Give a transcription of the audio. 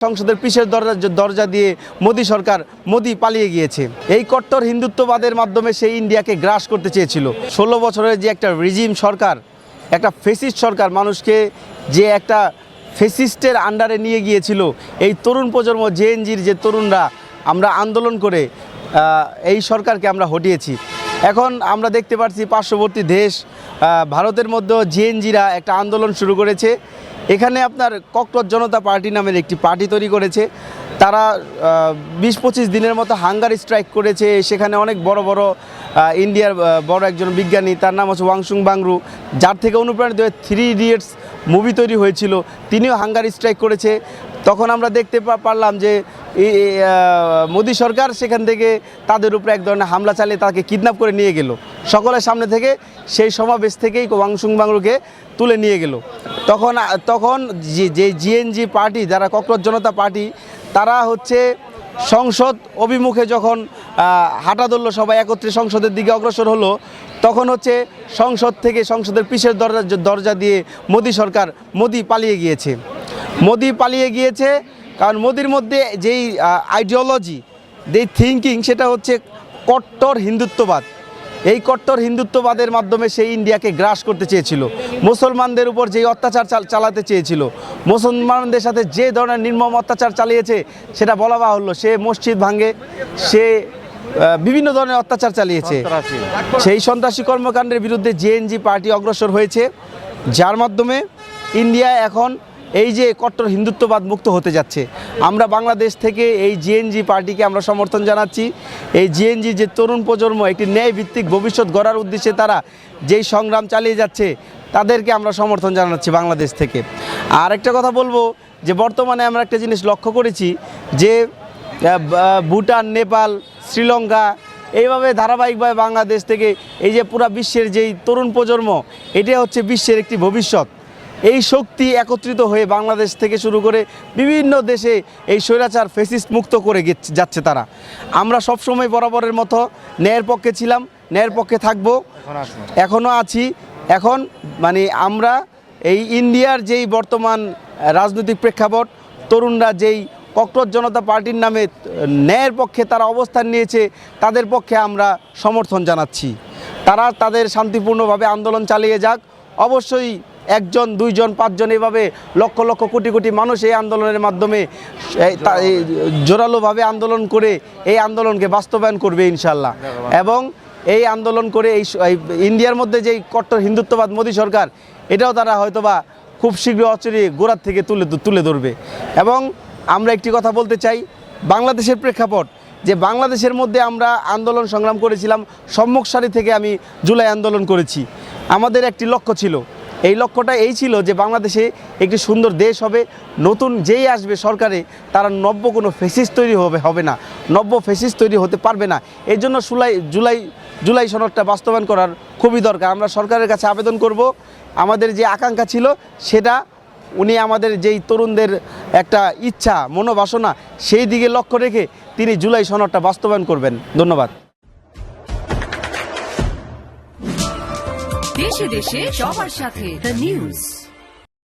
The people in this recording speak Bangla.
সংসদের পিছের দরজা দিয়ে মোদি সরকার পালিয়ে গিয়েছে। এই কট্টর হিন্দুত্ববাদের মাধ্যমে সেই ইন্ডিয়াকে গ্রাস করতে চেয়েছিল। 16 বছরের যে একটা রিজিম সরকার, একটা ফেসিস্ট সরকার, মানুষকে যে একটা ফেসিস্টের আন্ডারে নিয়ে গিয়েছিল, এই তরুণ প্রজন্ম জেএনজির যে তরুণরা আমরা আন্দোলন করে এই সরকারকে আমরা হটিয়েছি। এখন আমরা দেখতে পাচ্ছি পার্শ্ববর্তী দেশ ভারতের মধ্যেও জেএনজিরা একটা আন্দোলন শুরু করেছে। এখানে আপনার ককরোচ জনতা পার্টি নামের একটি পার্টি তৈরি করেছে। তারা 20-25 দিনের মতো হাঙ্গার স্ট্রাইক করেছে। সেখানে অনেক বড় বড় ইন্ডিয়ার বড় একজন বিজ্ঞানী, তার নাম হচ্ছে ওয়াংশুং বাংরু, যার থেকে অনুপ্রাণিত হয়ে 3 ইডিয়টস মুভি তৈরি হয়েছিল, তিনিও হাঙ্গার স্ট্রাইক করেছে। তখন আমরা দেখতে পারলাম যে মোদি সরকার সেখান থেকে তাদের উপরে এক ধরনের হামলা চালিয়ে তাকে কিডন্যাপ করে নিয়ে গেল। সকলের সামনে থেকে সেই সমাবেশ থেকেই ওয়াংশুং বাংরুকে তুলে নিয়ে গেল। তখন যে জেএনজি পার্টি, যারা ককরোচ জনতা পার্টি, তারা হচ্ছে সংসদ অভিমুখে যখন হাঁটা ধরল, সবাই একত্রে সংসদের দিকে অগ্রসর হলো, তখন হচ্ছে সংসদ থেকে সংসদের পিছের দরজা দিয়ে মোদি সরকার পালিয়ে গিয়েছে। কারণ মোদির মধ্যে যেই আইডিওলজি, যেই থিঙ্কিং, সেটা হচ্ছে কট্টর হিন্দুত্ববাদ। এই কট্টর হিন্দুত্ববাদের মাধ্যমে সেই ইন্ডিয়াকে গ্রাস করতে চেয়েছিল। মুসলমানদের উপর যেই অত্যাচার চালাতে চেয়েছিল, মুসলমানদের সাথে যে ধরনের নির্মম অত্যাচার চালিয়েছে সেটা বলা বাহুল্য। সে মসজিদ ভাঙে, সে বিভিন্ন ধরনের অত্যাচার চালিয়েছে। সেই সন্ত্রাসী কর্মকাণ্ডের বিরুদ্ধে জেএনজি পার্টি অগ্রসর হয়েছে, যার মাধ্যমে ইন্ডিয়া এখন এই যে কট্টর হিন্দুত্ববাদ মুক্ত হতে যাচ্ছে। আমরা বাংলাদেশ থেকে এই জেএনজি পার্টিকে আমরা সমর্থন জানাচ্ছি। এই জেএনজি যে তরুণ প্রজন্ম, একটি ন্যায় ভিত্তিক ভবিষ্যৎ গড়ার উদ্দেশ্যে তারা যেই সংগ্রাম চালিয়ে যাচ্ছে, তাদেরকে আমরা সমর্থন জানাচ্ছি বাংলাদেশ থেকে। আর একটা কথা বলবো যে বর্তমানে আমরা একটা জিনিস লক্ষ্য করেছি যে ভুটান, নেপাল, শ্রীলঙ্কা, এইভাবে ধারাবাহিকভাবে বাংলাদেশ থেকে এই যে পুরা বিশ্বের যেই তরুণ প্রজন্ম, এটা হচ্ছে বিশ্বের একটি ভবিষ্যৎ। এই শক্তি একত্রিত হয়ে বাংলাদেশ থেকে শুরু করে বিভিন্ন দেশে এই স্বৈরাচার ফেসিস্ট মুক্ত করে যাচ্ছে তারা। আমরা সবসময় বরাবরের মতো ন্যায়ের পক্ষে ছিলাম, ন্যায়ের পক্ষে থাকবো, এখনও আছি। এখন আমরা এই ইন্ডিয়ার যেই বর্তমান রাজনৈতিক প্রেক্ষাপট, তরুণরা যেই ককরোচ জনতা পার্টির নামে ন্যায়ের পক্ষে তারা অবস্থান নিয়েছে, তাদের পক্ষে আমরা সমর্থন জানাচ্ছি। তারা তাদের শান্তিপূর্ণভাবে আন্দোলন চালিয়ে যাক। অবশ্যই 1 জন, 2 জন, 5 জন, এভাবে লক্ষ লক্ষ কোটি কোটি মানুষ এই আন্দোলনের মাধ্যমে জোরালোভাবে আন্দোলন করে এই আন্দোলনকে বাস্তবায়ন করবে ইনশাল্লাহ। এবং এই আন্দোলন করে এই ইন্ডিয়ার মধ্যে যেই কট্টর হিন্দুত্ববাদ মোদি সরকার, এটাও তারা হয়তোবা খুব শীঘ্র অচিরে গোড়ার থেকে তুলে ধরবে। এবং আমরা একটি কথা বলতে চাই, বাংলাদেশের প্রেক্ষাপট, যে বাংলাদেশের মধ্যে আমরা আন্দোলন সংগ্রাম করেছিলাম, সম্মুখ সারি থেকে আমি জুলাই আন্দোলন করেছি। আমাদের একটি লক্ষ্য ছিল, এই লক্ষ্যটা এই ছিল যে বাংলাদেশে একটি সুন্দর দেশ হবে। নতুন যেই আসবে সরকারে, তারা নব্য কোনো ফেসিস্ট তৈরি হবে না, নব্য ফেসিস্ট তৈরি হতে পারবে না। এই জন্য জুলাই সনদটা বাস্তবায়ন করার খুবই দরকার। আমরা সরকারের কাছে আবেদন করব, আমাদের যে আকাঙ্ক্ষা ছিল সেটা উনি আমাদের যেই তরুণদের একটা ইচ্ছা, মনোবাসনা, সেই দিকে লক্ষ্য রেখে তিনি জুলাই সনদটা বাস্তবায়ন করবেন। ধন্যবাদ। দেশে দেশে সবার সাথে দ্য নিউজ।